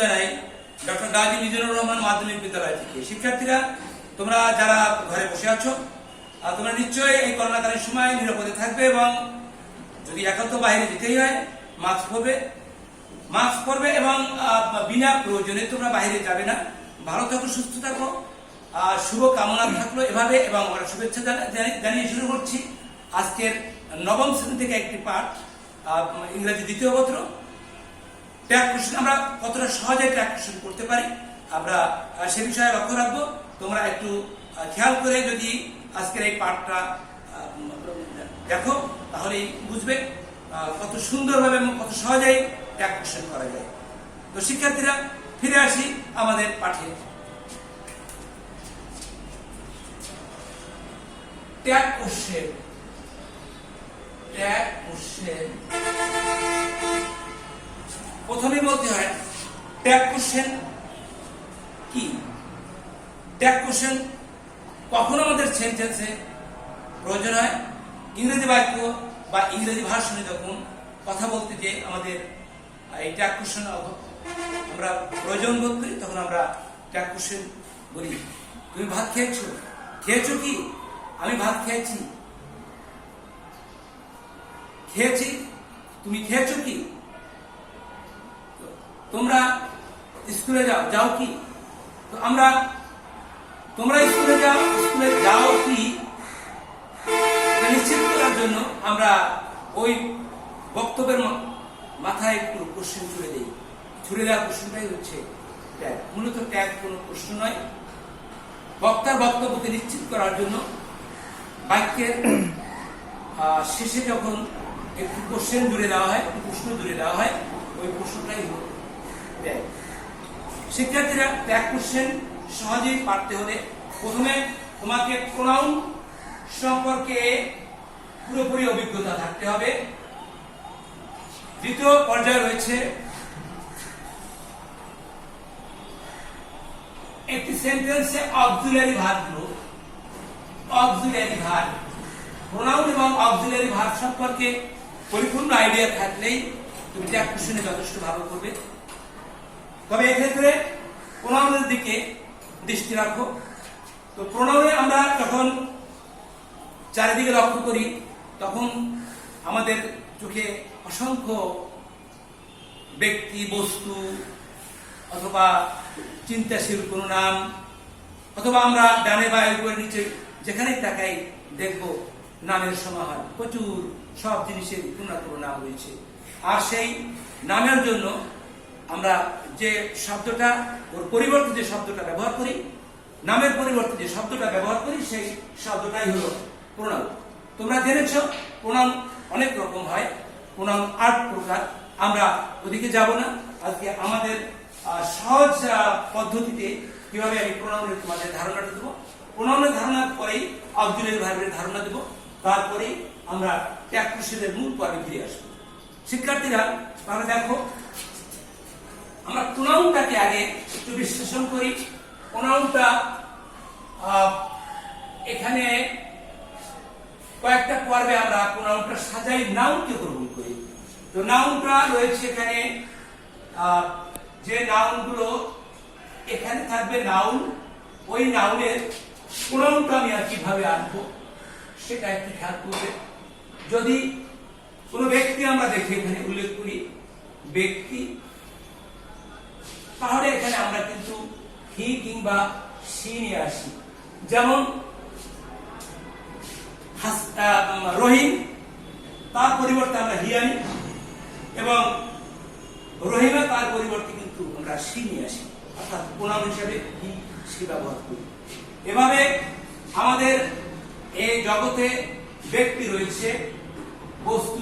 জানাই ডক্টর গাজী মিজানুর রহমান মাধ্যমিক বিদ্যালয় থেকে। শিক্ষার্থীরা, তোমরা যারা ঘরে বসে আছো, তোমরা নিশ্চয়ই এই করোনাকালীন সময় নিরাপদে থাকবে এবং যদি একান্ত বাইরে যেতেই হয় মাস্ক পরবে এবং বিনা প্রয়োজনে তোমরা বাইরে যাবে না। ভালো থাকো, সুস্থ থাকো, শুভ কামনা থাকলো এভাবে এবং আমরা শুভেচ্ছা জানিয়ে শুরু করছি আজকের নবম শ্রেণী থেকে একটি পাঠ, ইংরেজি দ্বিতীয় পত্র। ট্যাগ কোশ্চেন আমরা কতটা সহজে ট্যাগ কোশ্চেন করতে পারি আমরা সে বিষয়ে লক্ষ্য রাখবো। তোমরা একটু খেয়াল করে যদি আজকের এই পাঠটা দেখো তাহলেই বুঝবে কত সুন্দরভাবে এবং কত সহজেই ট্যাগ কোশ্চেন করা যায়। তো শিক্ষার্থীরা, ফিরে আসি আমাদের পাঠে। ট্যাগ কোশ্চেন প্রথমে বলতে হয় ট্যাগ কোশ্চেন কি। ট্যাগ কোশ্চেন কখন আমাদের সেন্টেন্সে প্রয়োজন হয়? ইংরেজি বাক্য বা ইংরেজি ভাষণে যখন কথা বলতে যে আমাদের এই ট্যাগ কোশ্চেন আমরা প্রয়োজন বোধ করি, তখন আমরা ট্যাগ কোশ্চেন বলি। তুমি ভাত খেয়েছো কি? আমি ভাত খেয়েছি। তুমি খেয়েছো কি? তোমরা স্কুলে যাও কি? তো তোমরা স্কুলে যাও কি নিশ্চিত করার জন্য আমরা ওই বক্তব্যের মাথায় একটু কোশ্চেন ছুড়ে দেওয়ার কোশ্চেনটাই হচ্ছে ট্যাগ। মূলত ট্যাগ কোনো প্রশ্ন নয়, বক্তার বক্তব্যকে নিশ্চিত করার জন্য বাক্যের শেষে যখন একটু কোশ্চেন জুড়ে দেওয়া হয়, প্রশ্ন জুড়ে দেওয়া হয়, ওই প্রশ্নটাই হল ট্যাগ। শিক্ষার্থীরা, ট্যাগ কোশ্চেন সহজেই পারতে হলে প্রথমে তোমাকে প্রোনাউন সম্পর্কে পুরোপুরি অভিজ্ঞতা থাকতে হবে। দ্বিতীয় পর্যায়ে রয়েছে একটি সেন্টেন্সে অক্সিলারি ভার্বগুলো, প্রোনাউন এবং অক্সিলারি ভার্ব সম্পর্কে পরিপূর্ণ আইডিয়া থাকলেই তুমি ট্যাগ কোশ্চেনে যথেষ্ট ভালো করবে। তবে এক্ষেত্রে প্রোনাউনের দিকে দৃষ্টি রাখো। তো প্রোনাউনে আমরা যখন চারিদিকে লক্ষ্য করি তখন আমাদের চোখে অসংখ্য ব্যক্তি, বস্তু অথবা চিন্তাশীল কোনো নাম, অথবা আমরা ডানে বা উপরে নিচে যেখানেই তাকাই দেখবো নামের সমাহার, প্রচুর সব জিনিসের কোনো না কোনো নাম রয়েছে। আর সেই নামের জন্য আমরা যে শব্দটা ওর পরিবর্তে যে শব্দটা ব্যবহার করি, নামের পরিবর্তে যে শব্দটা ব্যবহার করি, সেই শব্দটাই হলো প্রোনাউন। তোমরা জেনেছ প্রোনাউন অনেক রকম হয়, প্রোনাউন 8 প্রকার। আমরা ওদিকে যাব না। আজকে আমাদের সহজ পদ্ধতিতে কিভাবে আমি প্রোনাউনের তোমাদের ধারণাটা দেবো, প্রোনাউনের ধারণার পরেই অক্সিলারি ভার্বের ধারণা দেব, তারপরে আমরা ট্যাগ কোশ্চেনের মূল পর্বে ফিরে আসবো। শিক্ষার্থীরা, তাহলে দেখো আমরা প্রোনাউনটাকে আগে একটু বিশ্লেষণ করি। প্রোনাউনটা এখানে কয়েকটা পর্বে আমরা প্রোনাউনটা সাজাই, নাউনকে গ্রহণ করি। তো নাউনটা রয়েছে এখানে, যে নাউনগুলো এখানে থাকবে নাউন, ওই নাউনের প্রোনাউনটা আমি আর কিভাবে আনবো সেটা একটু খেয়াল করবে। যদি কোনো ব্যক্তি আমরা দেখে এখানে উল্লেখ করি ব্যক্তি, তাহলে এখানে আমরা কিন্তু হি কিংবা সি নিয়ে আসি। যেমন রহিম, তার পরিবর্তে আমরা হি আনি, এবং রহিমা তার পরিবর্তে কিন্তু আমরা সি নিয়ে আসি, অর্থাৎ প্রোনাউন হিসাবে হি সি ব্যবহার করি। এভাবে আমাদের এই জগতে ব্যক্তি রয়েছে, বস্তু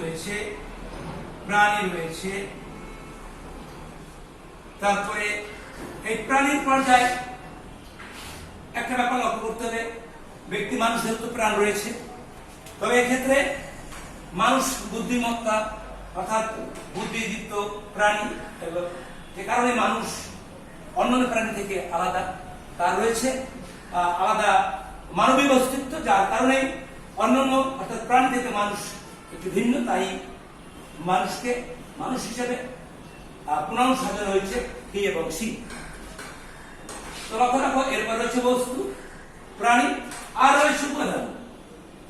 রয়েছে, প্রাণী রয়েছে। তারপরে এই প্রাণীর পর্যায়ে একটা ব্যাপার লক্ষ্য করতে হবে, ব্যক্তি মানুষের তো প্রাণ রয়েছে, তবে এক্ষেত্রে মানুষ বুদ্ধিমত্তা অর্থাৎ বুদ্ধিদীপ্ত প্রাণী, যে কারণে মানুষ অন্যান্য প্রাণী থেকে আলাদা, তার রয়েছে আলাদা মানবিক অস্তিত্ব, যার কারণে অন্যান্য অর্থাৎ প্রাণী থেকে মানুষ একটু ভিন্ন, তাই মানুষকে মানুষ হিসেবে প্রোনাউন সাজানো হয়েছে হি এবং সি। তো লক্ষ্য রাখো, এরপর রয়েছে বস্তু, প্রাণী, আর রয়েছে উপাদান।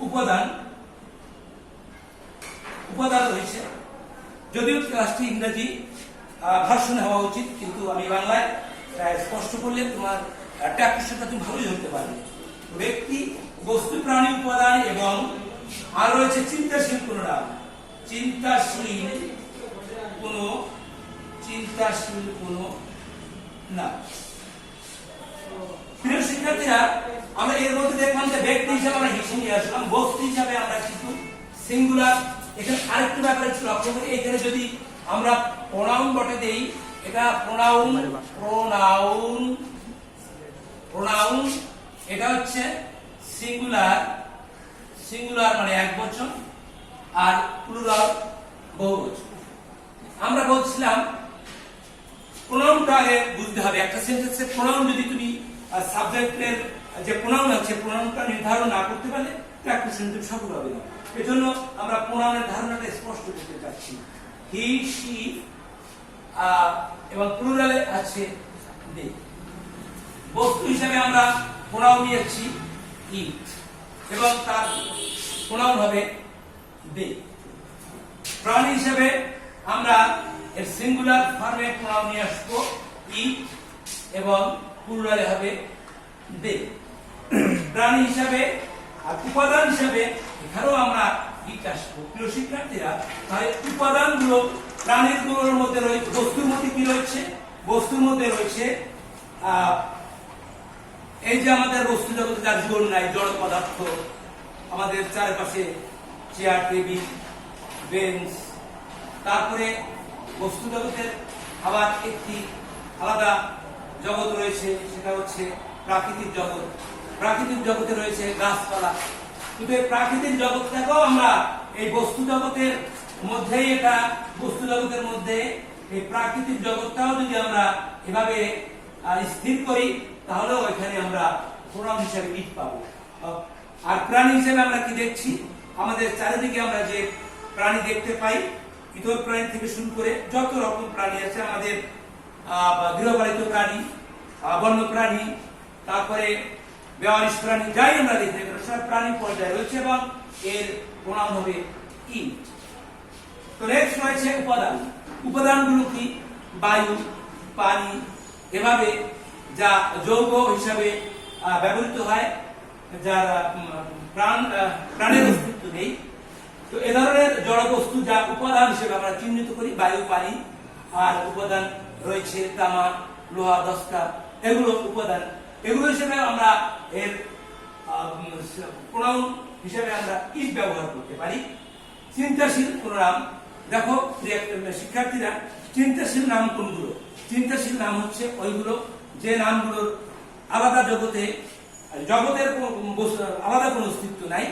উপাদান উপাদান রয়েছে, যদিও ক্লাসটি ইংরেজি ভার্সনে হওয়া উচিত, কিন্তু আমি বাংলায় স্পষ্ট করলে তোমার ট্যাক্সটা তুমি ভালোই ধরতে পারবে। ব্যক্তি, বস্তু, প্রাণী, উপাদান এবং আর রয়েছে চিন্তাশীল কোন নাম। চিন্তাশীল কোন নাম। প্রিয় শিক্ষার্থীরা, আমরা এর মধ্যে দেখলাম যে ব্যক্তি হিসাবে আমরা হিসেবে নিয়ে আসলাম, বস্তু হিসাবে আমরা কিন্তু সিঙ্গুলার। এখানে আরেকটা ব্যাপার একটু লক্ষ্য করি, এখানে যদি আমরা প্রোনাউন বটে দেই, এটা প্রোনাউন এটা হচ্ছে সিঙ্গুলার মানে একবচন, আর প্লুরাল বহুবচন। আমরা বলছিলাম প্রোনাউনটা আগে বুঝতে হবে। একটা সেন্টেন্সে প্রোনাউন যদি তুমি সাবজেক্টের যে প্রোনাউন আছে প্রোনাউনটা নির্ধারণ না করতে পারলে প্র্যাকটিস তুমি সফল হবে না। এজন্য আমরা প্রোনাউনের ধারণাটা স্পষ্ট করতে চাচ্ছি। হি, সি এবং প্লুরালে আছে দে। বস্তু হিসেবে আমরা প্রোনাউন নিয়েছি ইট এবং তার প্রোনাউন হবে দে। প্রাণী হিসেবে আমরা এর সিঙ্গুলার ফর্মে প্রোনাউন নিয়ে আসবো ইট এবং প্লুরালে হবে দে। প্রাণী হিসেবে আর উপাদান হিসেবে এখানেও আমরা ইট আসবো। প্রিয় শিক্ষার্থীরা, তাহলে উপাদানগুলো প্রাণীর গুলোর মধ্যে রয়েছে, বস্তুর মধ্যে কি রয়েছে? বস্তুর মধ্যে রয়েছে এই যে আমাদের বস্তু জগতে যার জীবন নাই, জড় পদার্থ, আমাদের চারপাশে চেয়ার, টেবিল, বেঞ্চ। তারপরে বস্তু জগতের আবার একটি আলাদা জগৎ রয়েছে, সেটা হচ্ছে প্রাকৃতিক জগৎ। প্রাকৃতিক জগতে রয়েছে গাছপালা। কিন্তু এই প্রাকৃতিক জগৎটাকেও আমরা এই বস্তু জগতের মধ্যেই, এটা বস্তু জগতের মধ্যে এই প্রাকৃতিক জগৎটাও যদি আমরা এভাবে স্থির করি, তাহলেও এখানে আমরা প্রোনাউন হিসেবে ইট পাবো। আর প্রাণী হিসেবে আমরা কি দেখছি? আমাদের চারিদিকে আমরা যে প্রাণী দেখতে পাই, ইতর প্রাণী থেকে শুরু করে যত রকম প্রাণী আছে, আমাদের গৃহপালিত প্রাণী, বন্য প্রাণী, তারপরে ব্যবহারিক প্রাণী, যাই আমরা দেখি সব প্রাণী পর্যায়ে রয়েছে এবং এর প্রোনাউন হবে ইট। তো নেক্সট রয়েছে উপাদান। উপাদানগুলো কি? বায়ু, পানি, এভাবে যা যৌগ হিসাবে ব্যবহৃত হয়, যার প্রাণের অস্তিত্ব নেই। তো এ ধরনের জড় বস্তু যা উপাদান হিসেবে আমরা চিহ্নিত করি, বায়ু, পানি। আর উপাদান রয়েছে তামা, লোহা, দস্তা, এগুলো উপাদান। এগুলো হিসেবে আমরা এর প্রোনাউন হিসেবে আমরা ইট ব্যবহার করতে পারি। চিন্তাশীল কোন নাম? দেখো শিক্ষার্থীরা, চিন্তাশীল নাম কোনগুলো? চিন্তাশীল নাম হচ্ছে ওইগুলো যে নামগুলোর আলাদা জগতের আলাদা কোনো অস্তিত্ব নাই,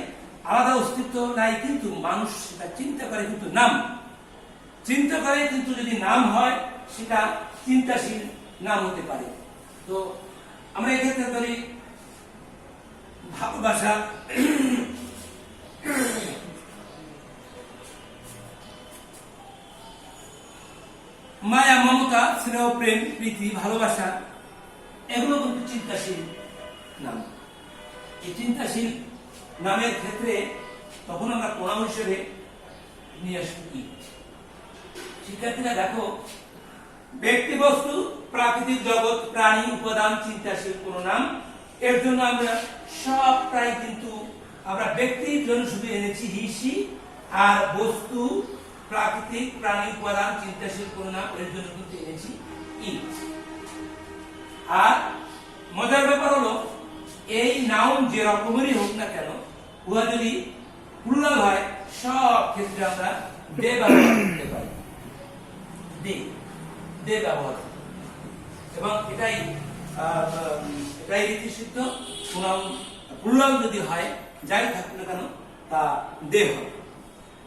আলাদা অস্তিত্ব নাই, কিন্তু মানুষ সেটা চিন্তা করে, কিন্তু নাম চিন্তা করে, কিন্তু যদি নাম হয় সেটা চিন্তাশীল নাম হতে পারে। তো আমরা এক্ষেত্রে ধরি ভালোবাসা, মায়া, মমতা, স্নেহ, প্রেম, প্রীতি, ভালোবাসা, এগুলো কিন্তু চিন্তাশীল নাম। এই চিন্তাশীল নামের ক্ষেত্রে তখন আমরা প্রোনাউন হিসেবে নিয়ে আসবো ইট। শিক্ষার্থীরা দেখো, ব্যক্তি, বস্তু, প্রাকৃতিক জগৎ, প্রাণী, উপাদান, চিন্তাশীল কোন নাম, এর জন্য আমরা সব প্রায় কিন্তু আমরা ব্যক্তির জন্য শুধু এনেছি হি, সি, আর বস্তু, প্রাকৃতিক, প্রাণী, উপাদান, চিন্তাশীল কোন নাম, এর জন্য কিন্তু এনেছি ইট। আর মজার ব্যাপার হলো, এই নাউন যে রকমেরই হোক না কেন, উহা যদি প্লুরাল হয়, সব ক্ষেত্রে আমরা দে ব্যবহার করতে পারি। দে ব্যবহার, এবং এটাই রীতিসিদ্ধ। প্রোনাউন যদি হয়, যাই থাকুক না কেন, তা দে হবে,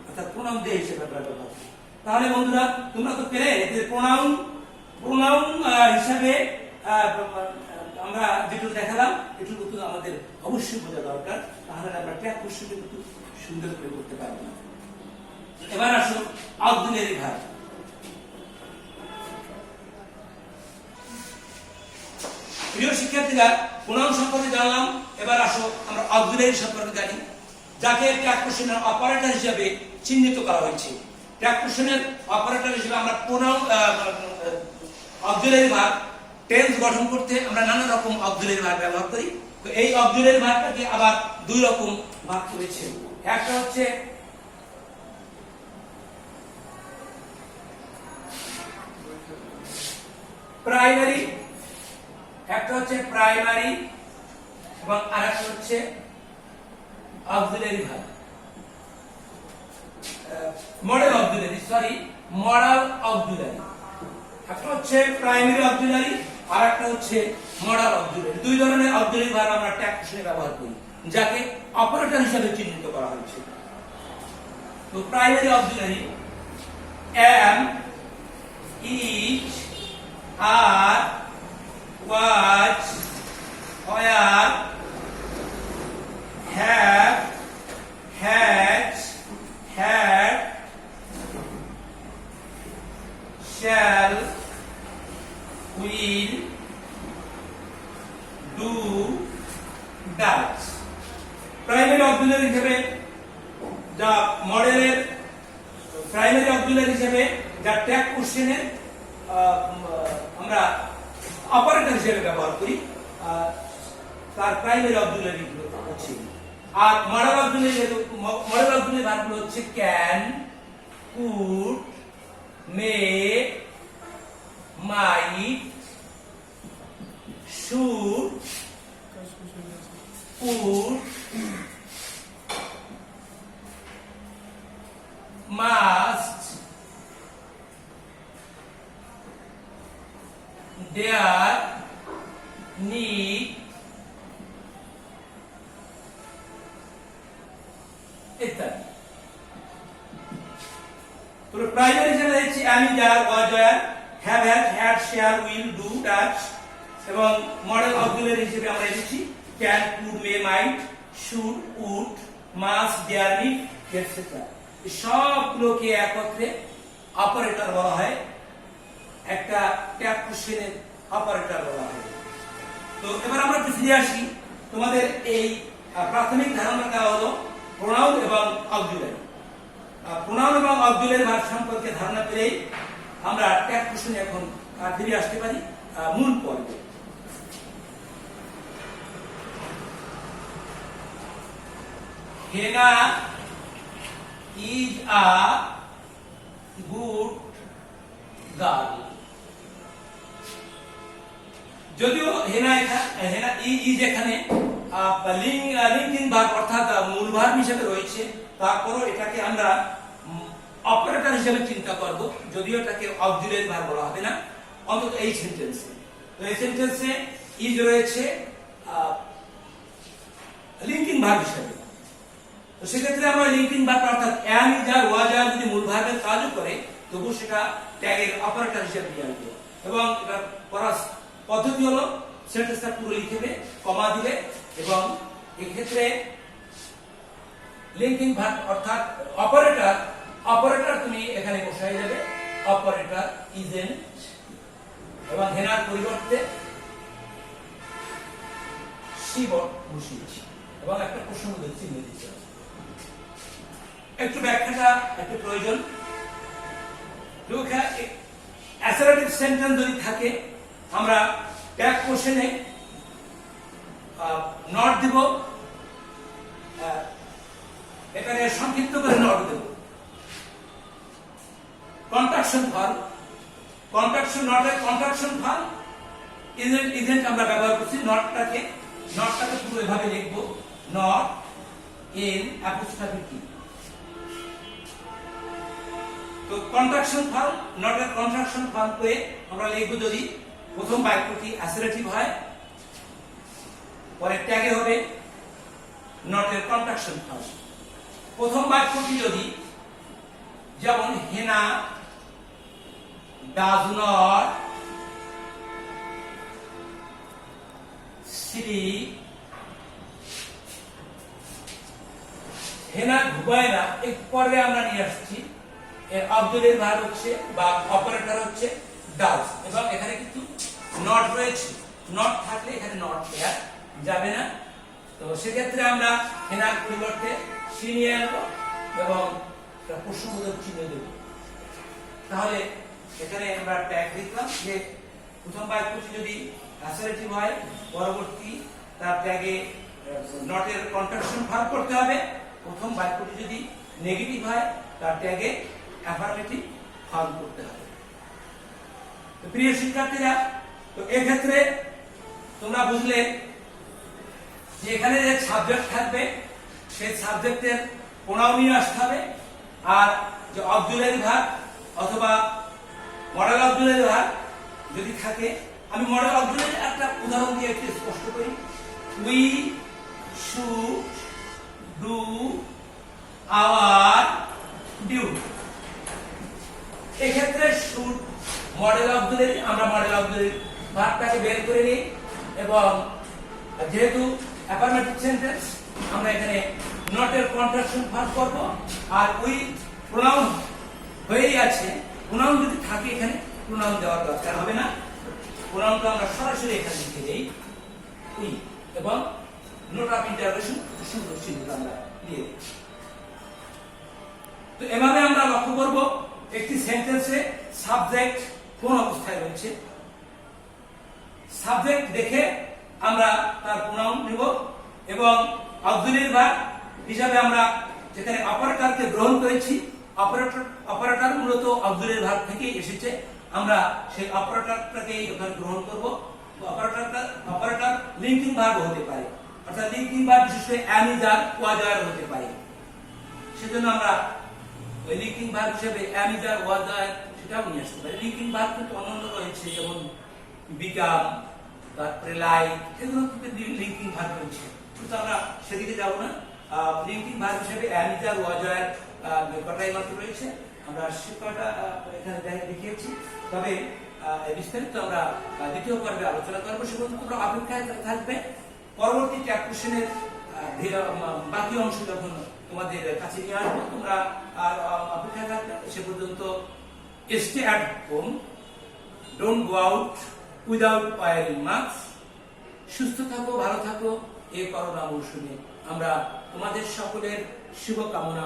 অর্থাৎ প্রোনাউন দে হিসেবে ব্যবহার হবে। তাহলে বন্ধুরা, তোমরা তো পেলে যে প্রোনাউন হিসাবে আমরা যেটুকু দেখালাম, এটুকু তো আমাদের অবশ্যই বোঝা দরকার, তাহলে আমরা ট্যাগ কোশ্চেনটা কিন্তু সুন্দর করে করতে পারবো না। এবার আসো অক্সিলারি ভার্ব। প্রিয় শিক্ষার্থীরা, প্রোনাউন সম্পর্কে জানলাম। এবার আসো আমরা অক্সিলারি সম্পর্কে জানি, যাকে ট্যাগ কোশ্চেনের অপারেটর হিসেবে চিহ্নিত করা হয়েছে। ট্যাগ কোশ্চেনের অপারেটর হিসেবে আমরা প্রোনাউন অক্সিলারি ভার্ব টেন্স গঠন করতে আমরা নানা রকম অক্সিলারি ভার্ব ব্যবহার করি। তো এই অক্সিলারি ভার্বটাকে আবার দুই রকম ভাগ করেছে। একটা হচ্ছে প্রাইমারি, এবং আরেকটা হচ্ছে অক্সিলারি ভার্ব, মডেল অক্সিলারি। একটা হচ্ছে প্রাইমারি অক্সিলারি, আর একটা হচ্ছে মডেল অক্সিলারি। দুই ধরনের অক্সিলারি ভার্ব আমরা ট্যাগ কোশ্চেনে ব্যবহার করি, যাকে অপারেটর হিসেবে চিহ্নিত করা হয়েছে। তো primary auxiliary am, is, are, was, were, have, has, had, shall, will, do, does। Primary auxiliary হিসেবে যা মডেলের প্রাইমারি অক্সিলারি হিসেবে যা ট্যাগ কোশ্চেনের আমরা অপারেটর হিসেবে ব্যবহার করি, তার প্রাইমারি অক্সিলারি হচ্ছে। আর মডেল অক্সিলারি ভার্বগুলো হচ্ছে can, could, may, might, should, would, must, dare, need, ইত্যাদি। তো প্রাইমারি হিসেবে দেখছি আমি, যার, was, have, has, had, shall, will, do, does. এবং মডেল অক্সিলারি হিসেবে আমরা এনেছি can, could, may, might, should, would, must, dare, need, etcetera. সবগুলোকে একত্রে অপারেটর বলা হয়, একটা ট্যাগ কোশ্চেনের অপারেটর বলা হয়। তো এবার আমরা একটু ফিরে আসি। তোমাদের এই প্রাথমিক ধারণাটা হলো প্রোনাউন এবং অক্সিলারি। প্রোনাউন এবং অক্সিলারি ভার্ব সম্পর্কে ধারণা পেলেই আমরা ট্যাগ কোশ্চেনে এখন ফিরে আসতে পারি মূল পর্বে। হেনা is a good girl। যদিও হেনা ইজ এখানে লিঙ্কিং ভার্ব অর্থাৎ মূল ভার্ব হিসেবে রয়েছে, তারপরও এটাকে আমরা অপারেটর হিসেবে চিন্তা করব, যদিও এটাকে অক্সিলারি ভার্ব বলা হবে না, অন্তত এই সেন্টেন্সে। তো এই সেন্টেন্সে ইজ রয়েছে লিঙ্কিং ভার্ব হিসেবে। তো সেক্ষেত্রে আমরা লিঙ্কিং ভার্ব অর্থাৎ am, is, are, was, are যদি মূল ভার্বের কাজও করে, তবু সেটা ট্যাগের অপারেটর হিসেবে নিয়ে আসবে। এবং এটা করার পদ্ধতি হলো সেন্টেন্সটা পুরো লিখবে, কমা দিবে, এবং এক্ষেত্রে লিঙ্কিং ভার্ব অর্থাৎ অপারেটর তুমি এখানে বসাই যাবে, অপারেটর ইজেন্ট, এবং হেনার পরিবর্তে সি বসিয়েছি, এবং একটা প্রশ্নবোধক চিহ্ন দিচ্ছি। একটু ব্যাখ্যাটা একটু প্রয়োজন। অ্যাসার্টিভ সেন্টেন্স যদি থাকে, আমরা ট্যাগ কোশ্চেনে নট দিব, এখানে সংক্ষিপ্ত করে নট দেব। কন্ট্রাকশন ভার্ব, নটের কন্ট্রাকশন ভার্ব ইজেন্ট আমরা ব্যবহার করছি। নটটাকে পুরো এভাবে লিখব, নট ইন অ্যাপোস্ট্রফি টি। তো কন্ট্রাকশন ভার্ব, নটের কন্ট্রাকশন ভার্ব করে আমরা লিখব যদি প্রথম বাক্যটি অ্যাসার্টিভ হয়, পরে ট্যাগে হবে নটের কন্ট্রাকশন ভার্ব। প্রথম বাক্যটি যদি যেমন হেনা ডাজ নট sleep, হেনা ঘুমায় না, এক পর্বে আমরা নিয়ে আসছি এর অক্সিলারি ভার্ব হচ্ছে বা অপারেটর হচ্ছে ডাজ, এবং এখানে কিন্তু নট রয়েছে। নট থাকলে এখানে নট দেয়া যাবে না। তো সেক্ষেত্রে আমরা হেনার পরিবর্তে সি নিয়ে আনবো এবং প্রশ্নবোধক চিহ্ন দেব। তাহলে এখানে আমরা ট্যাগ লিখলাম যে প্রথম বাক্যটি যদি অ্যাসারেটিভ হয় পরবর্তী তার ট্যাগে নটের কন্ট্রাকশন ভার্ব করতে হবে। প্রথম বাক্যটি যদি নেগেটিভ হয় তার ট্যাগে অ্যাফার্মেটিভ ভার্ব করতে হবে। তো প্রিয় শিক্ষার্থীরা, তো এই ক্ষেত্রে তোমরা বুঝলে যে এখানে যে সাবজেক্ট থাকবে সেই সাবজেক্টের প্রোনাউন নিয়ে আসতে হবে, আর যে অক্সিলারি ভার্ব অথবা মডেল অক্সিলারি ভার্ব যদি থাকে, আমি মডেল অক্সিলারি একটা উদাহরণ দিয়ে একটু স্পষ্ট করি। We should do our duty. এক্ষেত্রে শুড মডেল অক্সিলারি, আমরা মডেল অক্সিলারি ভার্বটাকে বের করে নিই এবং যেহেতু অ্যাফার্মেটিভ সেন্টেন্স আমরা এখানে নটের কন্ট্রাকশন ভার্ব করব, আর উই প্রোনাউন হয়েই আছে। প্রোনাউন যদি থাকে এখানে প্রোনাউন দেওয়ার দরকার হবে না, প্রোনাউনটা আমরা সরাসরি এখানে লিখে দেই উই এবং নোট অফ ইন্টারোগেশন সুন্দর চিহ্ন আমরা দিয়ে দিই। তো এভাবে আমরা লক্ষ্য করব একটি সেন্টেন্সে সাবজেক্ট কোন অবস্থায় রয়েছে। সাবজেক্ট দেখে আমরা তার প্রোনাউন নেব এবং অক্সিলারি ভার্ব হিসাবে আমরা যেখানে অপারেটরকে গ্রহণ করেছি, অপারেটর মূলত অক্সিলারি ভার্ব থেকে এসেছে, আমরা সেই অপারেটরটাকে এখানে গ্রহণ করব। অপারেটর লিঙ্কিং ভার্ব হতে পারে, অর্থাৎ লিঙ্কিং ভার্ব বিশেষ করে am is are was are হতে পারে। সেজন্য আমরা ওই লিঙ্কিং ভার্ব হিসেবে am is are was are সেটাও নিয়ে আসতে পারি। লিঙ্কিং ভার্ব কিন্তু অন্যান্য রয়েছে, যেমন become, তারপরে লাইক, এগুলো কিন্তু লিঙ্কিং ভার্ব রয়েছে, কিন্তু আমরা সেদিকে যাব না। লিঙ্কিং ভার্ব হিসেবে am is are was are কটাই মাত্র রয়েছে, আমরা সে কটা এখানে দেখিয়েছি। তবে বিস্তারিত আমরা দ্বিতীয় পর্বে আলোচনা করবো, সেগুলো তোমরা অপেক্ষায় থাকবে। পরবর্তী ট্যাগ কোশ্চেনের বাকি অংশ যখন তোমাদের কাছে নিয়ে আসবো, তোমরা অপেক্ষায় থাকবে। সে পর্যন্ত stay at home, don't go out without wearing mask. সুস্থ থাকো, ভালো থাকো। এই করোনা মৌসুমে আমরা তোমাদের সকলের শুভকামনা